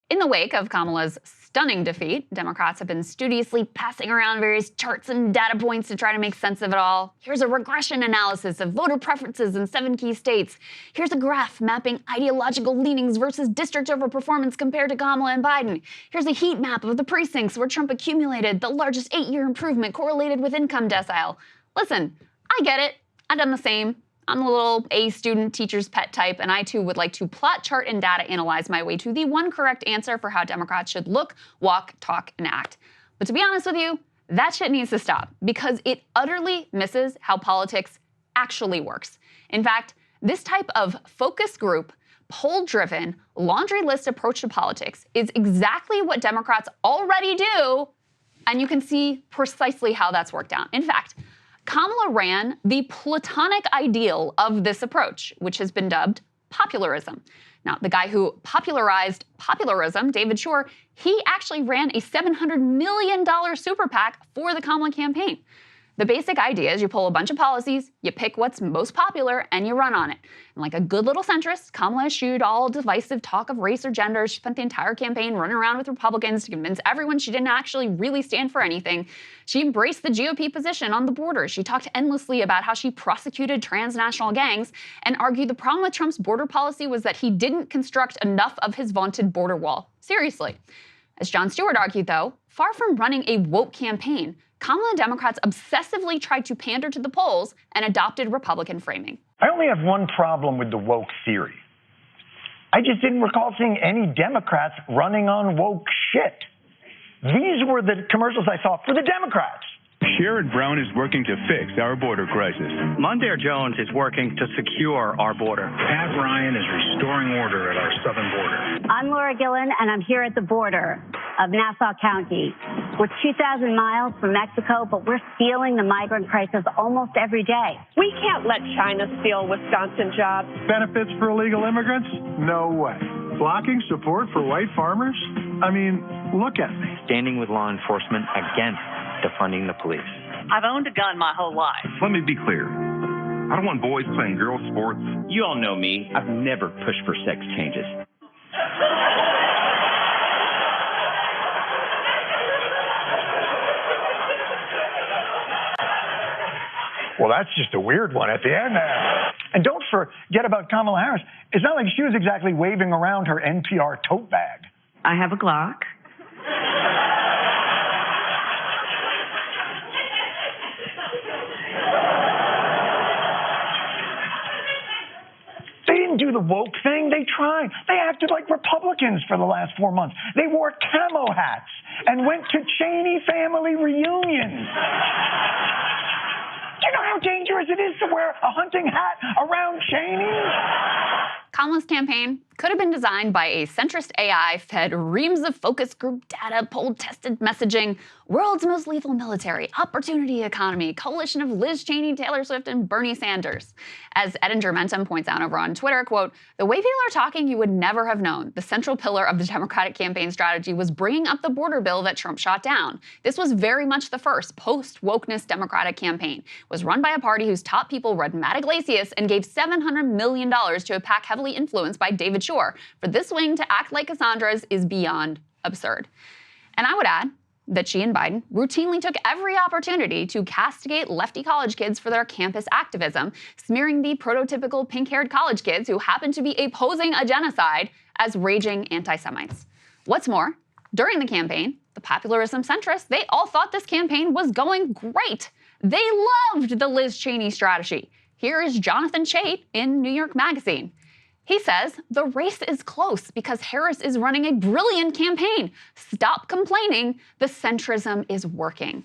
In the wake of Kamala's stunning defeat, Democrats have been studiously passing around various charts and data points to try to make sense of it all. Here's a regression analysis of voter preferences in 7 key states. Here's a graph mapping ideological leanings versus district over performance compared to Kamala and Biden. Here's a heat map of the precincts where Trump accumulated the largest 8-year improvement correlated with income decile. Listen, I get it. I've done the same. I'm a little A student, teacher's pet type, and I too would like to plot, chart, and data analyze my way to the one correct answer for how Democrats should look, walk, talk, and act. But to be honest with you, that shit needs to stop because it utterly misses how politics actually works. In fact, this type of focus group, poll-driven, laundry list approach to politics is exactly what Democrats already do, and you can see precisely how that's worked out. In fact, Kamala ran the platonic ideal of this approach, which has been dubbed popularism. Now, the guy who popularized popularism, David Shor, he actually ran a $700 million super PAC for the Kamala campaign. The basic idea is you pull a bunch of policies, you pick what's most popular, and you run on it. And like a good little centrist, Kamala eschewed all divisive talk of race or gender. She spent the entire campaign running around with Republicans to convince everyone she didn't actually really stand for anything. She embraced the GOP position on the border. She talked endlessly about how she prosecuted transnational gangs and argued the problem with Trump's border policy was that he didn't construct enough of his vaunted border wall. Seriously. As Jon Stewart argued, though, far from running a woke campaign, Kamala and Democrats obsessively tried to pander to the polls and adopted Republican framing. I only have one problem with the woke theory. I just didn't recall seeing any Democrats running on woke shit. These were the commercials I saw for the Democrats. Sherrod Brown is working to fix our border crisis. Mondaire Jones is working to secure our border. Pat Ryan is restoring order at our southern border. I'm Laura Gillen, and I'm here at the border of Nassau County. We're 2,000 miles from Mexico, but we're feeling the migrant crisis almost every day. We can't let China steal Wisconsin jobs. Benefits for illegal immigrants? No way. Blocking support for white farmers? I mean, look at me. Standing with law enforcement against defunding the police. I've owned a gun my whole life. Let me be clear. I don't want boys playing girls' sports. You all know me. I've never pushed for sex changes. Well, that's just a weird one at the end there. And don't forget about Kamala Harris. It's not like she was exactly waving around her NPR tote bag. I have a Glock. They didn't do the woke thing. They tried. They acted like Republicans for the last 4 months. They wore camo hats and went to Cheney family reunions. Do you know how dangerous it is to wear a hunting hat around Cheney? Kamala's campaign could have been designed by a centrist AI fed reams of focus group data, poll-tested messaging, world's most lethal military, opportunity economy, coalition of Liz Cheney, Taylor Swift, and Bernie Sanders. As Edinger Mentum points out over on Twitter, quote, "The way people are talking, you would never have known. The central pillar of the Democratic campaign strategy was bringing up the border bill that Trump shot down. This was very much the first post-wokeness Democratic campaign. It was run by a party whose top people read Matt Iglesias and gave $700 million to a PAC heavily influenced by David Shor. For this wing to act like Cassandra's is beyond absurd." And I would add that she and Biden routinely took every opportunity to castigate lefty college kids for their campus activism, smearing the prototypical pink-haired college kids who happen to be opposing a genocide as raging anti-Semites. What's more, during the campaign, the popularism centrists, they all thought this campaign was going great. They loved the Liz Cheney strategy. Here is Jonathan Chait in New York Magazine. He says, "The race is close because Harris is running a brilliant campaign. Stop complaining. The centrism is working."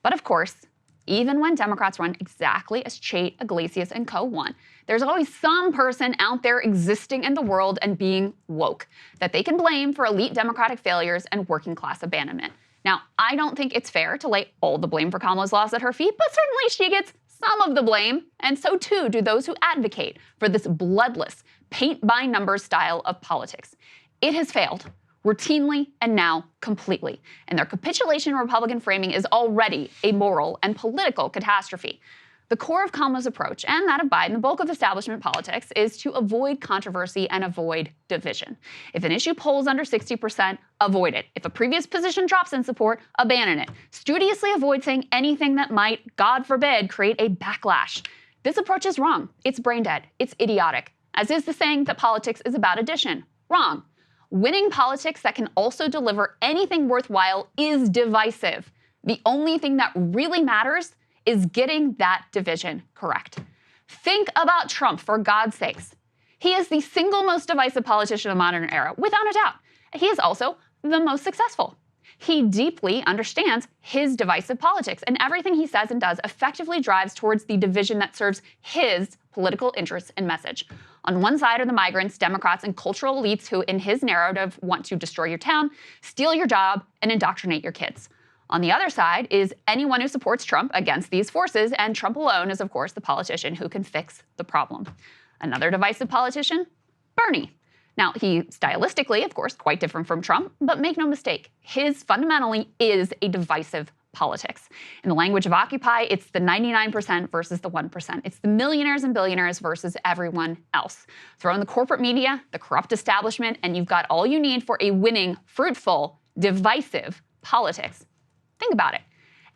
But of course, even when Democrats run exactly as Chait, Iglesias, and co. want, there's always some person out there existing in the world and being woke that they can blame for elite Democratic failures and working class abandonment. Now, I don't think it's fair to lay all the blame for Kamala's loss at her feet, but certainly she gets some of the blame, and so too do those who advocate for this bloodless, paint-by-numbers style of politics. It has failed, routinely and now completely, and their capitulation in Republican framing is already a moral and political catastrophe. The core of Kamala's approach, and that of Biden, the bulk of establishment politics, is to avoid controversy and avoid division. If an issue polls under 60%, avoid it. If a previous position drops in support, abandon it. Studiously avoid saying anything that might, God forbid, create a backlash. This approach is wrong. It's brain dead. It's idiotic. As is the saying that politics is about addition. Wrong. Winning politics that can also deliver anything worthwhile is divisive. The only thing that really matters is getting that division correct. Think about Trump, for God's sakes. He is the single most divisive politician of the modern era, without a doubt. He is also the most successful. He deeply understands his divisive politics, and everything he says and does effectively drives towards the division that serves his political interests and message. On one side are the migrants, Democrats, and cultural elites who, in his narrative, want to destroy your town, steal your job, and indoctrinate your kids. On the other side is anyone who supports Trump against these forces, and Trump alone is, of course, the politician who can fix the problem. Another divisive politician? Bernie. Now, he stylistically, of course, quite different from Trump, but make no mistake, his fundamentally is a divisive politics. In the language of Occupy, it's the 99% versus the 1%. It's the millionaires and billionaires versus everyone else. Throw in the corporate media, the corrupt establishment, and you've got all you need for a winning, fruitful, divisive politics. Think about it.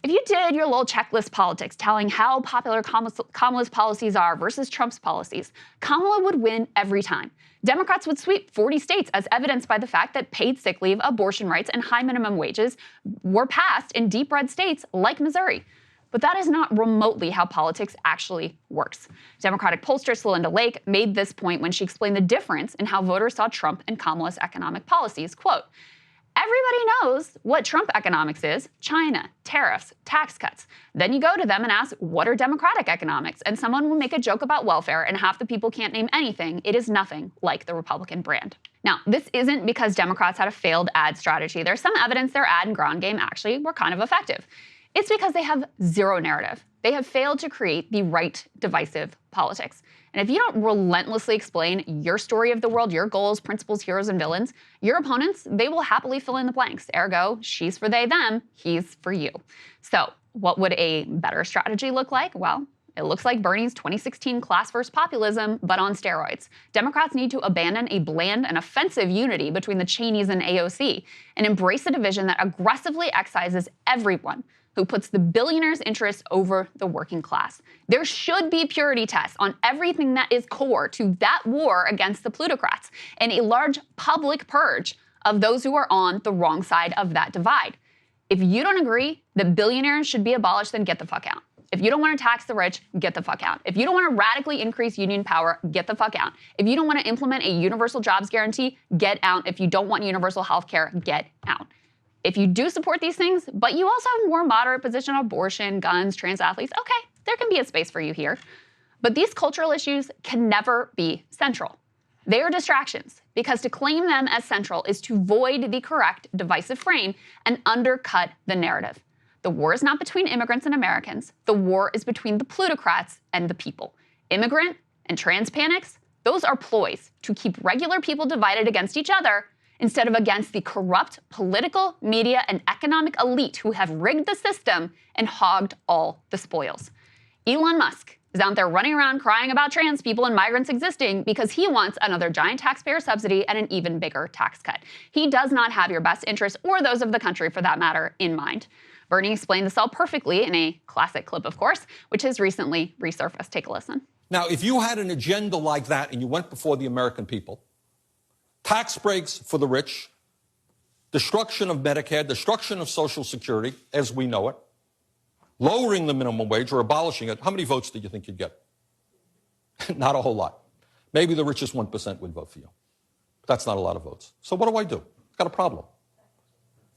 If you did your little checklist politics telling how popular Kamala's policies are versus Trump's policies, Kamala would win every time. Democrats would sweep 40 states, as evidenced by the fact that paid sick leave, abortion rights, and high minimum wages were passed in deep red states like Missouri. But that is not remotely how politics actually works. Democratic pollster Celinda Lake made this point when she explained the difference in how voters saw Trump and Kamala's economic policies. Quote, "Everybody knows what Trump economics is: China, tariffs, tax cuts. Then you go to them and ask, what are Democratic economics? And someone will make a joke about welfare, and half the people can't name anything. It is nothing like the Republican brand." Now, this isn't because Democrats had a failed ad strategy. There's some evidence their ad and ground game actually were kind of effective. It's because they have zero narrative. They have failed to create the right divisive politics. And if you don't relentlessly explain your story of the world, your goals, principles, heroes, and villains, your opponents, they will happily fill in the blanks. Ergo, she's for they, them, he's for you. So what would a better strategy look like? Well, it looks like Bernie's 2016 class versus populism, but on steroids. Democrats need to abandon a bland and offensive unity between the Cheneys and AOC and embrace a division that aggressively excises everyone who puts the billionaires' interests over the working class. There should be purity tests on everything that is core to that war against the plutocrats, and a large public purge of those who are on the wrong side of that divide. If you don't agree that billionaires should be abolished, then get the fuck out. If you don't want to tax the rich, get the fuck out. If you don't want to radically increase union power, get the fuck out. If you don't want to implement a universal jobs guarantee, get out. If you don't want universal health care, get out. If you do support these things, but you also have a more moderate position on abortion, guns, trans athletes, okay, there can be a space for you here. But these cultural issues can never be central. They are distractions, because to claim them as central is to void the correct divisive frame and undercut the narrative. The war is not between immigrants and Americans. The war is between the plutocrats and the people. Immigrant and trans panics, those are ploys to keep regular people divided against each other instead of against the corrupt political, media, and economic elite who have rigged the system and hogged all the spoils. Elon Musk is out there running around crying about trans people and migrants existing because he wants another giant taxpayer subsidy and an even bigger tax cut. He does not have your best interests, or those of the country for that matter, in mind. Bernie explained this all perfectly in a classic clip, of course, which has recently resurfaced. Take a listen. Now, if you had an agenda like that and you went before the American people, tax breaks for the rich, destruction of Medicare, destruction of Social Security as we know it, lowering the minimum wage or abolishing it, how many votes do you think you'd get? Not a whole lot. Maybe the richest 1% would vote for you. But that's not a lot of votes. So what do? I've got a problem.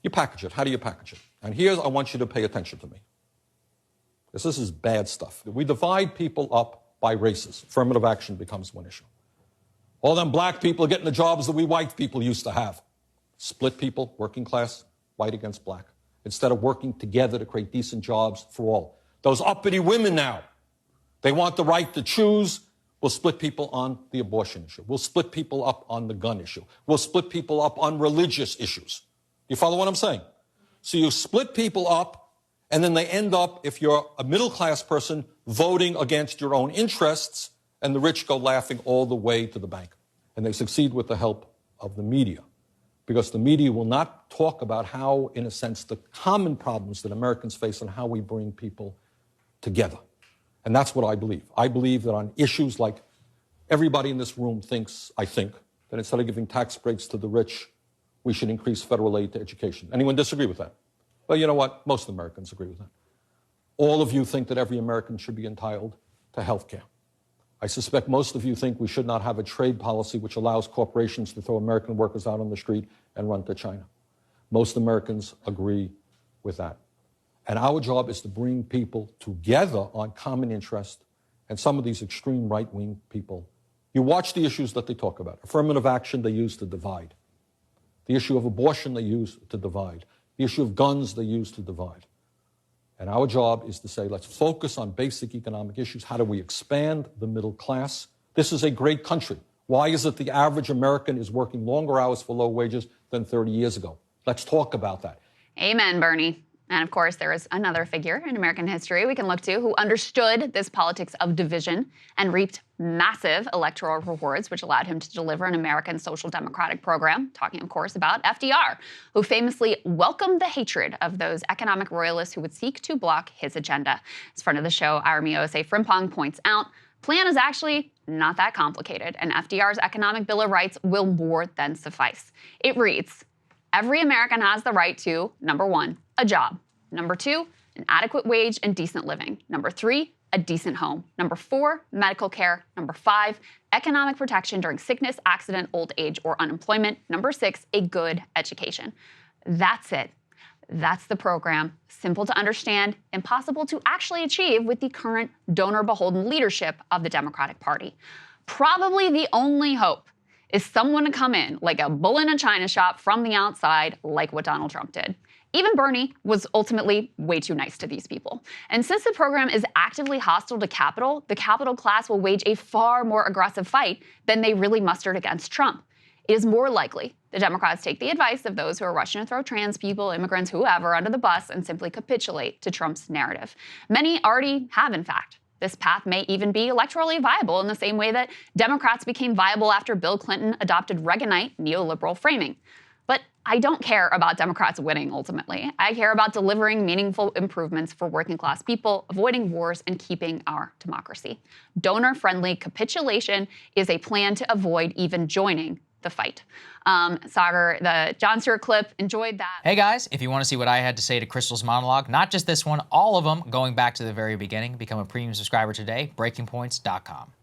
You package it. How do you package it? And here's, I want you to pay attention to me, because this is bad stuff. We divide people up by races. Affirmative action becomes one issue. All them black people are getting the jobs that we white people used to have. Split people, working class, white against black, instead of working together to create decent jobs for all. Those uppity women now, they want the right to choose. We'll split people on the abortion issue. We'll split people up on the gun issue. We'll split people up on religious issues. You follow what I'm saying? So you split people up, and then they end up, if you're a middle-class person, voting against your own interests, and the rich go laughing all the way to the bank. And they succeed with the help of the media, because the media will not talk about how, in a sense, the common problems that Americans face and how we bring people together. And that's what I believe. I believe that on issues like everybody in this room thinks, I think, that instead of giving tax breaks to the rich, we should increase federal aid to education. Anyone disagree with that? Well, you know what? Most Americans agree with that. All of you think that every American should be entitled to health care. I suspect most of you think we should not have a trade policy which allows corporations to throw American workers out on the street and run to China. Most Americans agree with that. And our job is to bring people together on common interest, and some of these extreme right-wing people, you watch the issues that they talk about. Affirmative action they use to divide. The issue of abortion they use to divide. The issue of guns they use to divide. And our job is to say, let's focus on basic economic issues. How do we expand the middle class? This is a great country. Why is it the average American is working longer hours for low wages than 30 years ago? Let's talk about that. Amen, Bernie. And of course, there is another figure in American history we can look to who understood this politics of division and reaped massive electoral rewards, which allowed him to deliver an American social democratic program, talking, of course, about FDR, who famously welcomed the hatred of those economic royalists who would seek to block his agenda. As friend of the show, Aramiose Frimpong points out, plan is actually not that complicated, and FDR's economic Bill of Rights will more than suffice. It reads, every American has the right to, number one, a job. Number two, an adequate wage and decent living. Number three, a decent home. Number four, medical care. Number five, economic protection during sickness, accident, old age, or unemployment. Number six, a good education. That's it. That's the program. Simple to understand, impossible to actually achieve with the current donor-beholden leadership of the Democratic Party. Probably the only hope is someone to come in like a bull in a china shop from the outside, like what Donald Trump did. Even Bernie was ultimately way too nice to these people. And since the program is actively hostile to capital, the capital class will wage a far more aggressive fight than they really mustered against Trump. It is more likely the Democrats take the advice of those who are rushing to throw trans people, immigrants, whoever, under the bus and simply capitulate to Trump's narrative. Many already have, in fact. This path may even be electorally viable in the same way that Democrats became viable after Bill Clinton adopted Reaganite neoliberal framing. But I don't care about Democrats winning, ultimately. I care about delivering meaningful improvements for working class people, avoiding wars, and keeping our democracy. Donor-friendly capitulation is a plan to avoid even joining the fight. Saagar, the Jon Stewart clip, enjoyed that. Hey guys, if you want to see what I had to say to Krystal's monologue, not just this one, all of them, going back to the very beginning, become a premium subscriber today, breakingpoints.com.